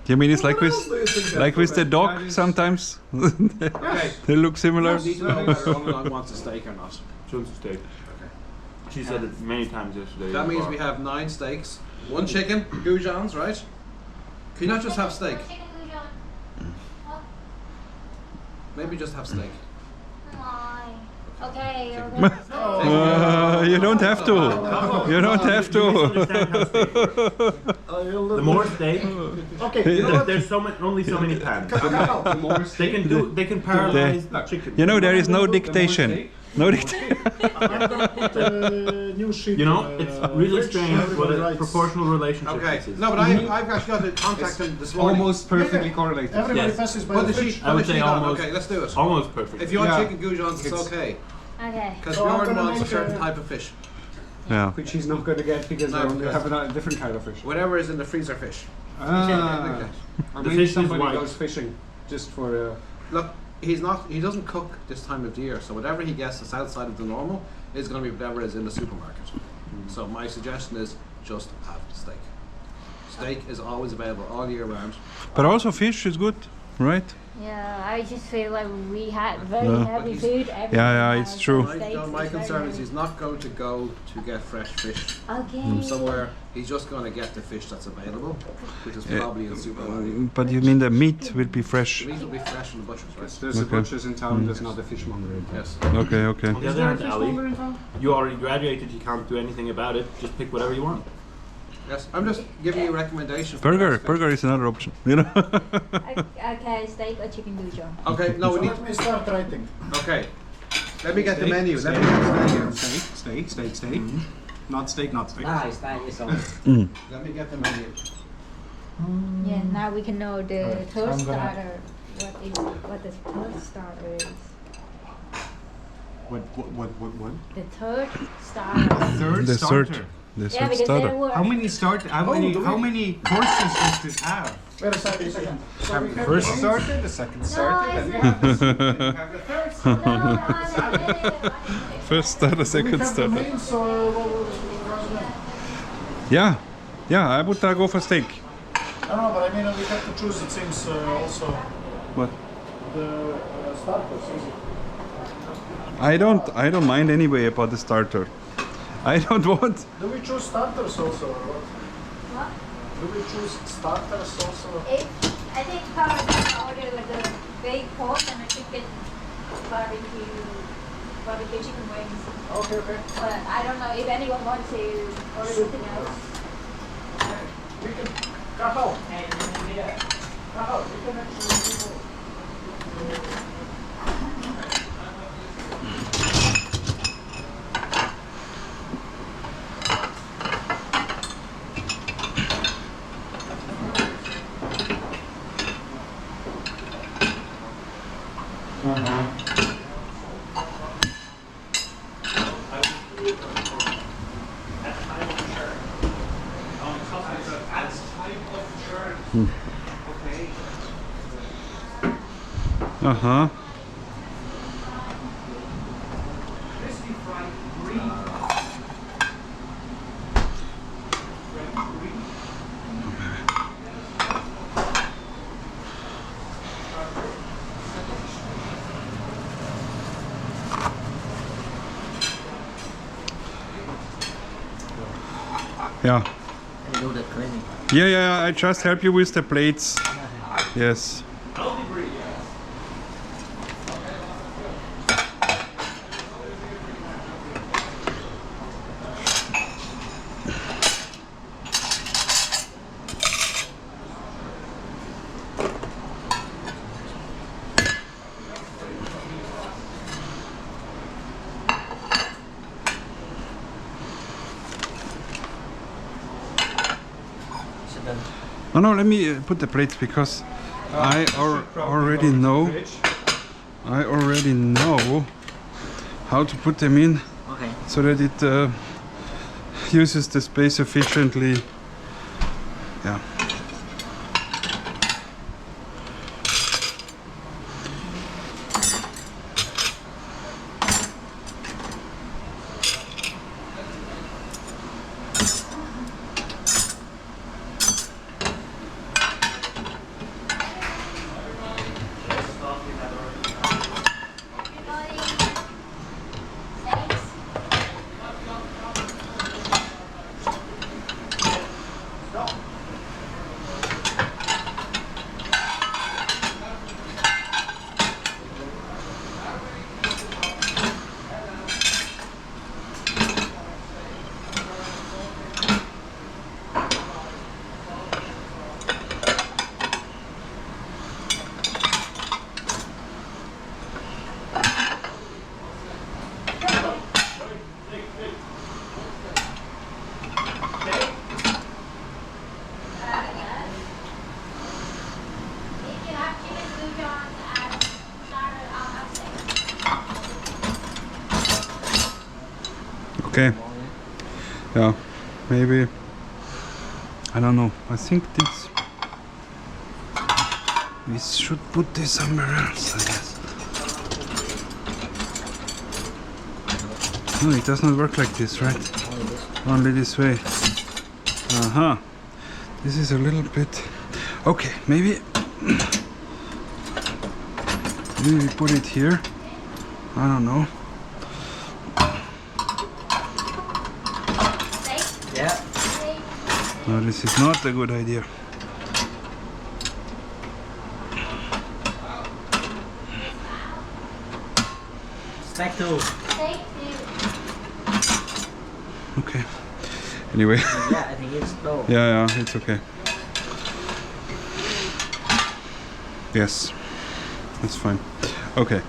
You mean it's like What with else do you think like with the That dog is- sometimes? okay. They look similar. You need to know whether Online wants a steak or not. She wants a steak. Okay. She said it many times yesterday. That means we have 9 steaks, 1 chicken, goujons, right? Can you not just have steak? Maybe just have steak. Okay. You don't have to. You don't have to. The more steak, Okay, you know what? there's only so many pans. The more They can paralyze the chicken. You know there is no dictation. No dictation. I'm gonna put a new sheet. You know, in, it's really fridge. strange what Everybody a writes. proportional relationship Okay. this is. No, but I've actually got to contact him this morning. almost perfectly correlated. Everybody Yes. passes by Put the the fridge. sheet, I put would the say sheet on. almost- Okay, let's do it. Almost perfect. If you want Yeah. chicken goujons, it's It's- okay. Okay. Because So I'm Bjorn gonna wants a make certain a- type of fish. Yeah. Which he's not going to get because No, they only because- have a different kind of fish. Whatever is in the freezer fish. Or The maybe fish is somebody white. goes fishing just for Look, he doesn't cook this time of the year, so whatever he gets that's outside of the normal is going to be whatever is in the supermarket. So my suggestion is just have steak. Steak is always available all year round. But also fish is good. right? Yeah, I just feel like we had very heavy food every Yeah, it's true. My concern is he's not going to go to get fresh fish Okay. somewhere. He's just going to get the fish that's available, which is probably in supermarket. But you mean the meat will be fresh? The meat will be fresh from the butcher's, right? There's a butcher's in town, there's not a fishmonger in town. Yes. Okay, okay. On the other hand, Ali, you already graduated. You can't do anything about it. Just pick whatever you want. Yes. I'm just giving you a recommendation. for Burger, next fish. burger is another option. You know. Okay, steak or chicken douche. Okay. No, we need. Let me start writing. Okay. Let me get the menu. Let me Steak. get the menu. Steak. Not steak, not steak. Nice, that is all. Let me get the menu. Yeah, now we can know the Alright, third I'm gonna- starter. What the third starter is. What? The third starter. Third The starter. third. The Yeah, third because starter. there were. How many how many courses does this have? Wait a second. So we have First the starter, the second No, starter, it's then not. we have the First starter, we second have the starter. mains or what Yeah, I would go for steak. I don't know, but I mean we have to choose. It seems also What? the starters. Is it? I don't mind anyway about the starter. I don't want. Do we choose starters also? Or what? What? Do we choose starters also? I think Carl is gonna order like a big pork and a chicken barbecue chicken wings. Okay. But I don't know if anyone wants to order something else. We can. Kahal. Kahal. We can actually. Uh-huh. Yeah. You do the cleaning. Yeah, I just help you with the plates. Yes. No, let me put the plates because I already know. I already know how to put them in Okay. so that it uses the space efficiently. Yeah. Okay. Yeah. Maybe. I don't know. I think this. We should put this somewhere else, I guess. No, it does not work like this, right? Only this way. This is a little bit. Okay, maybe Maybe we put it here. I don't know. Yeah. No, this is not a good idea. Stack two. Okay. Anyway. Yeah, I think it's no. Yeah, it's okay. Yes, that's fine. Okay.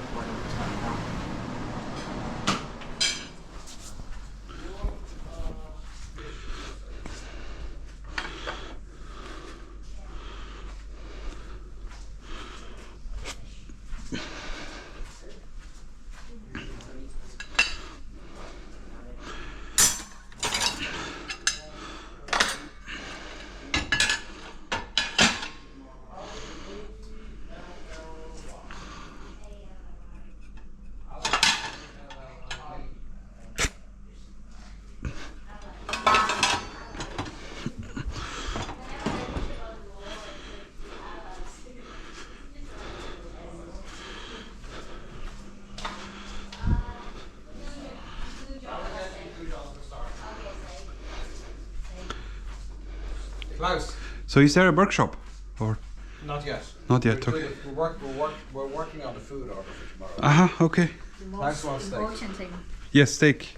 Klaus, So is there a workshop? Or not yet. not yet? We're, Okay. we're working on the food order for tomorrow. Aha, okay. The Klaus most wants steak. important thing. Yes, steak.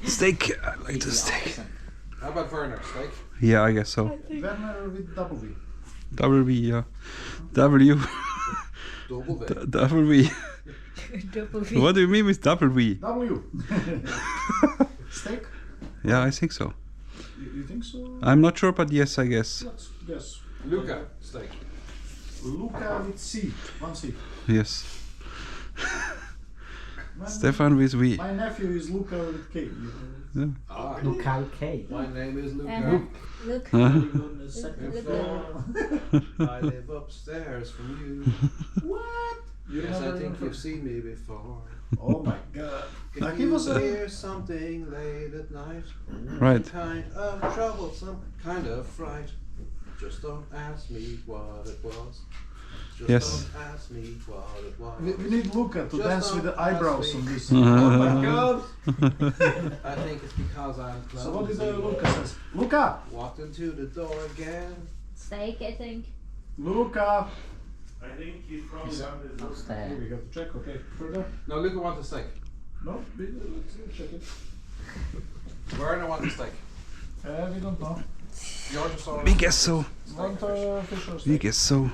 Steak. I like the steak. How about Werner, steak? Yeah, I guess so. Werner with double V. W, yeah. W. Double V. Double V. Double V. What do you mean with double V? W. Steak? Yeah, I think so. You think so? I'm not sure, but yes, I guess. Let's guess. Luca, steak. Luca with C. One C. Yes. My- Stefan with V. My nephew is Luca with K. Ah, Look how K. my name is Luca. Look. Huh? I live upstairs from you. What? You Yes, I never think remember? you've seen me before. Oh my god. If He you was a- hear something late at night, Right. kind of troublesome, kind of fright, just don't ask me what it was. Just Yes. don't ask me what it was. We need Luca to Just dance with the don't ask eyebrows me. on this. Oh my god! I think it's because I'm clumsy. So what did Luca says? Luca! Walked into the door again. Steak, I think. Luca! I think he's probably done this. No Here stack. we have to check, okay. Further? No, Luca wants a steak. No? Let's check it. Werner wants a steak. We don't know. George saw We guess so. Want fish or We steak? guess so.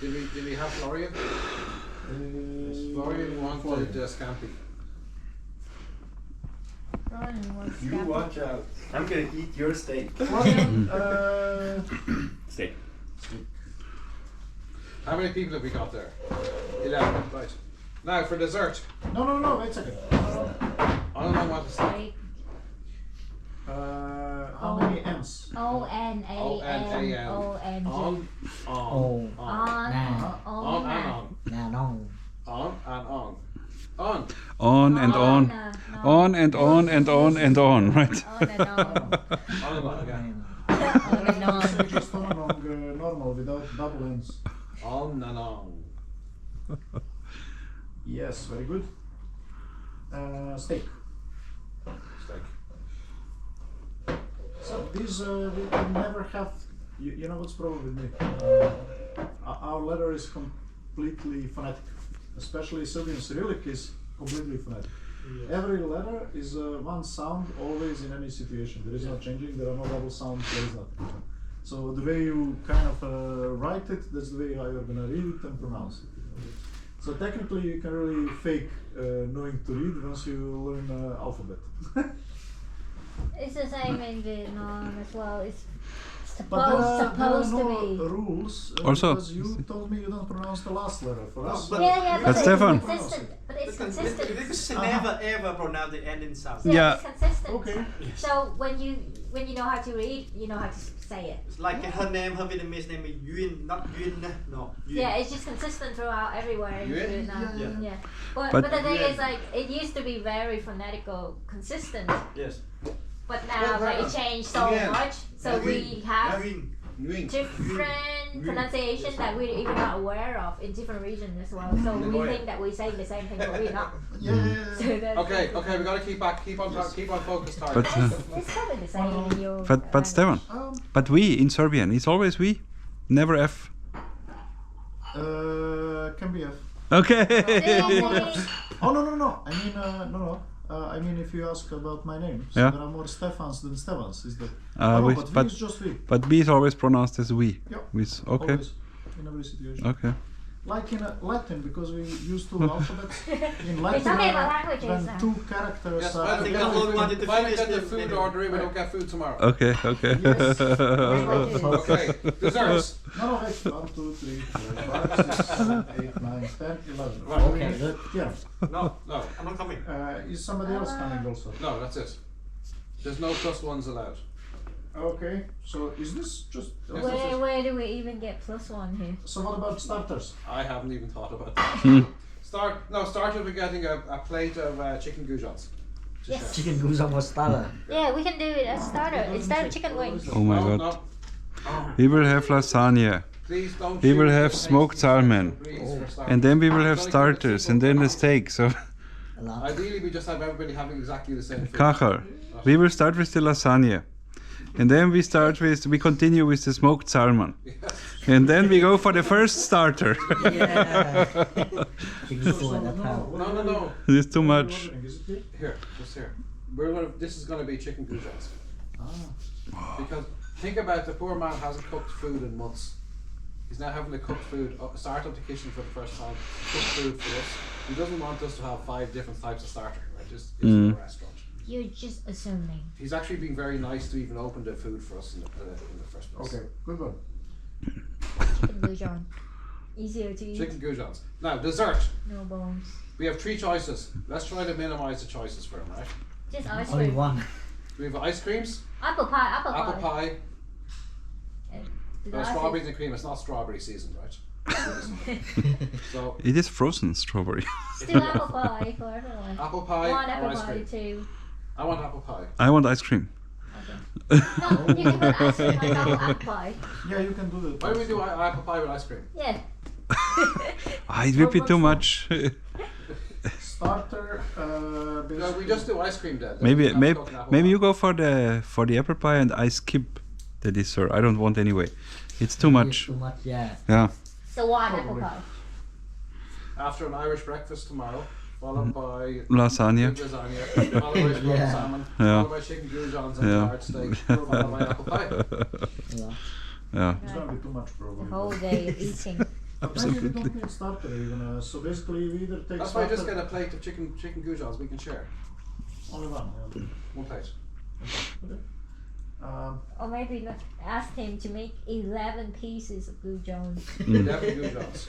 Did we have Florian? Florian wanted scampi. You watch out. I'm gonna eat your steak. Florian, Steak. How many people have we got there? 11. Right. Now for dessert. no, wait a second. I don't know what to say. Steak. How many N's? O-N-A-N-O-N-G. On, Oh. On. Nah. on and on. Nah, no. On and on. On. On and on. On and on and on and on, right? On and on. On and on again. On and on. So just on along normal without double N's. On and on. Yes, very good. Steak. Steak. So these we never have. You know what's the problem with me? Our letter is completely phonetic, especially Serbian Cyrillic is completely phonetic. Every letter is one sound always in any situation. There is no changing. There are no double sounds. There is nothing. So the way you kind of write it, that's the way how you're gonna read it and pronounce it. So technically, you can really fake knowing to read once you learn alphabet. It's the same in Vietnam as well. It's But there are supposed to no be. rules Also- because you told me you don't pronounce the last letter for us. Yeah, But it's Stefan- consistent. But it's consistent. Because never ever pronounce the ending sound. Yeah. It's consistent. Okay. So when you know how to read, you know how to say it. It's like her name, her Vietnamese name is Yuen, not Yuen. No. Yuen. Yeah, it's just consistent throughout everywhere in Yeah. Vietnam. Yeah. Yeah. But But- the thing Yeah. is, like, it used to be very phonetical, consistent. Yes. But now, Well, like, it right. changed so Again. much. So we have. Yuen. different pronunciation that we're even not aware of in different regions as well. So we think that we're saying the same thing, but we're not. So that's Okay, we gotta keep on focused. But it's probably the same in your but Stefan, but we in Serbian, it's always we, never F. Can be F. Okay. Oh no. I mean no. I mean if you ask about my name, so Yeah. there are more Stefans than Stevans. Is that? But it's just we. But B is always pronounced as we. Yeah. With okay. Always, in every situation. Okay. Like in Latin, because we use two alphabets. In We're Latin, talking about languages when now. two characters Yes, are I think how long wanted to Why finish get the the food menu. order in? We don't get food tomorrow. Okay. Yes. Okay, desserts. No, wait. 1, 2, 3, 4, 5, 6, 7, 8, 9, 10, 11. Right, okay. Yeah. No. I'm not coming. Is somebody else coming also? No, that's it. There's no +1s allowed. Okay. So is this just? Where do we even get +1 here? So what about starters? I haven't even thought about that. Start with getting a plate of chicken goujons. Yes. Chicken goujons was starter. Yeah, we can do it as starter instead of chicken wings. Oh my No, god. no. We will have lasagna. Please don't. We will shoot have the smoked tasty salmon. please, for starters. And then we will have It's only starters and then the steak. So A lot. Ideally, we just have everybody having exactly the same food. kachel. We will start with the lasagna. And then we continue with the smoked salmon. And then we go for the first starter. Yeah. Chicken food at that time. No. It's too much. Here, just here. This is gonna be chicken goujons. Because think about the poor man hasn't cooked food in months. He's now having to cook food, start up the kitchen for the first time, cook food for us. He doesn't want us to have 5 different types of starter, right? Just it's a restaurant. You're just assuming. He's actually been very nice to even open the food for us in the first place. Okay, good one. Chicken goujon. Easier to eat. Chicken goujons. Now, dessert. No bones. We have 3 choices. Let's try to minimize the choices for him, right? Just ice Only cream. one. We have ice creams, Apple pie. apple pie, The strawberries and cream. It's not strawberry season, right? So, It is frozen strawberry. Still apple pie for everyone. apple pie One or apple ice pie cream? too. I want apple pie. I want ice cream. No, you can put ice cream on top of apple pie. Yeah, you can do that. Why do we do apple pie with ice cream? Yeah. It will be too much. Starter. No, we just do ice cream then. Maybe you go for the apple pie and I skip the dessert. I don't want anyway. It's too much. Too much, yeah. Yeah. So one apple pie. After an Irish breakfast tomorrow, followed by Lasagna. big lasagna, followed by smoked Yeah. salmon, Yeah. followed by chicken goujons and Yeah. large steak, followed by apple pie. Yeah. Yeah. It's gonna be too much probably. The whole day of eating. But maybe we don't need starter even. So basically, we either take That's why I starter. just get a plate of chicken goujons we can share. Only one. Yeah. One plate. Okay. Or maybe not ask him to make 11 pieces of goujons. 11 goujons.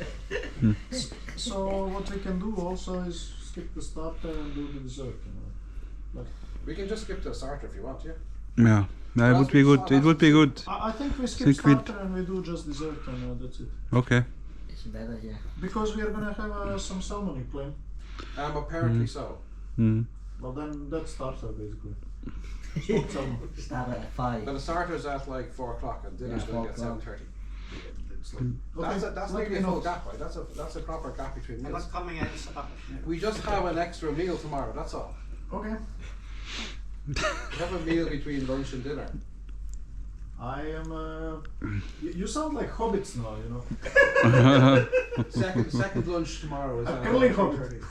So what we can do also is skip the starter and do the dessert. Like, We can just skip the starter if you want, yeah? Yeah. It would be good. It would be good. I think we skip Think we'd- starter and we do just dessert and that's it. Okay. It's better, yeah. Because we are gonna have some salmon in claim. Apparently so. Mm. Well then that's starter basically. Smoked salmon. Starter at 5. But the starter's at like 4 o'clock and dinner's Yeah, going to 4 get o'clock. 7:30. It's like, that's let like me a full know. gap, right? That's a proper gap between I'm meals. not coming at starter. We just have an extra meal tomorrow, that's all. Okay. We have a meal between lunch and dinner. I am. You sound like hobbits now, you know. Second lunch tomorrow is Early hobbit.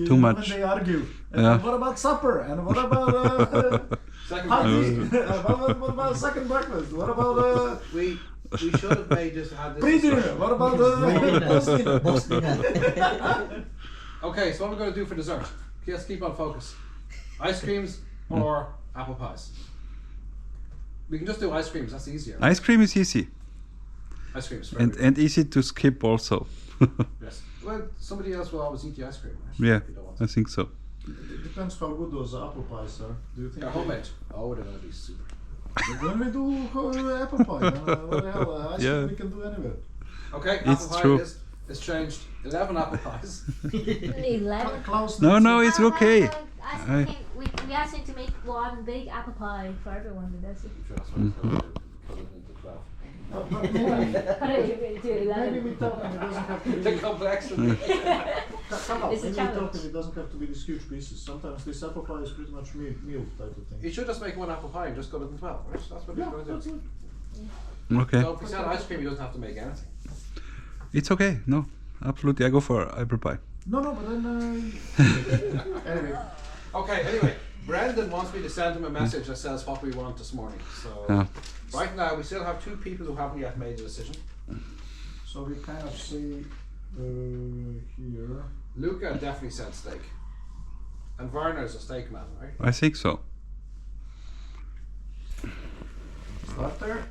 Too much. When they argue. And Yeah. what about supper? And what about Second hot lunch. tea? what about second breakfast? What about We should have made this had this. pre-dinner? What about post-dinner? Box dinner. Okay, so what we're going to do for dessert? Let's keep on focus. Ice creams or apple pies? We can just do ice creams. That's easier. Ice cream is easy Ice creams. and easy to skip also. Yes. Well, somebody else will always eat the ice cream. Right? Yeah, If you don't want I to. think so. It depends how good those apple pies are. Do you think? They're homemade. Oh, they're going to be super. When we do apple pie, what the hell? Ice Yeah. cream we can do anywhere. Okay, It's apple pie true. it is. It's changed. 11 apple pies. 11. Klaus, No, no, it's okay. We asked him to make one big apple pie for everyone. But that's it. maybe we talk and it doesn't have to be. The complexity. It's a Maybe we talk challenge. and it doesn't have to be these huge pieces. Sometimes this apple pie is pretty much meal type of thing. You should just make one apple pie and just cut it in 12, right? That's what Yeah, you're going to that's do. it. Okay. So if we sell ice cream, he doesn't have to make anything. It's okay. No, absolutely. I go for apple pie. No, but then. Anyway. Okay, anyway, Brendan wants me to send him a message that says what we want this morning. So Yeah. right now we still have 2 people who haven't yet made a decision. So we kind of see here. Luca definitely said steak. And Werner's a steak man, right? I think so. Start there.